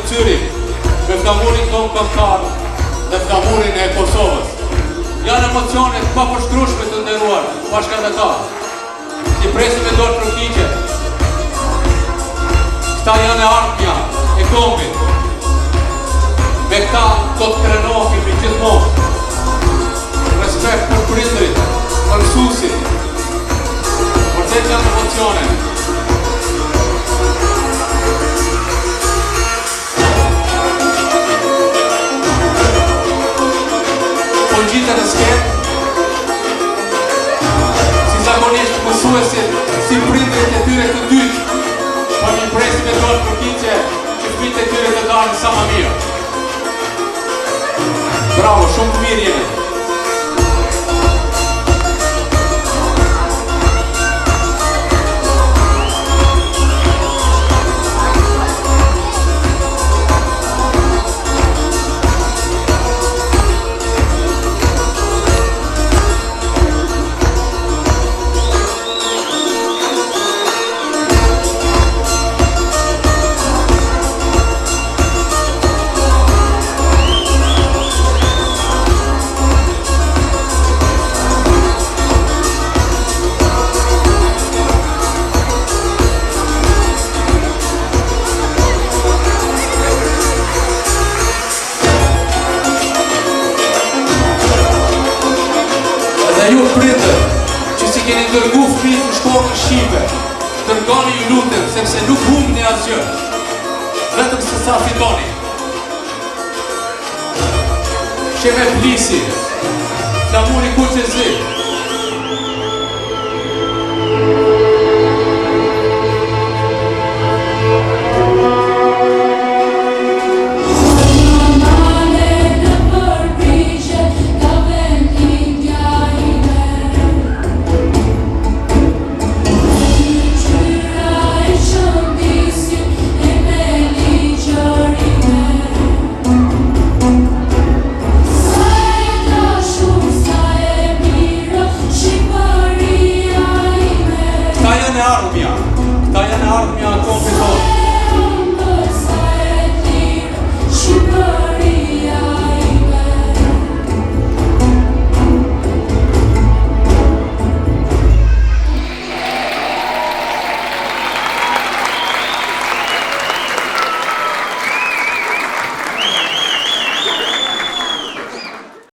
Zürich, me flamurin tonë kombëtar dhe flamurin e Kosovës. Janë emocionet pa përshkrueshme të nderuar bashkëdhetar. I presim me dorë përkitje. Këta janë e ardhmja e kombit. Me këta do të krenohemi gjithmonë. Respekt për prindrit, për mësuesit. Vërtet janë emocione. Po gjithë në skenë, si zakonisht mësuesit, si prindrit e tyre të dytë, po një presim e dorë përkitje që fëmijët e tyre të dalin sa më mirë. Bravo, shumë të mirë jeni. Ju prindër, që si keni dërgu fëmijët në shkollën shqipe, dërgoni ju lutem, sepse nuk humbni asgjë, vetëm se sa fitoni. Sheme Plisi, flamuri Kuqezi,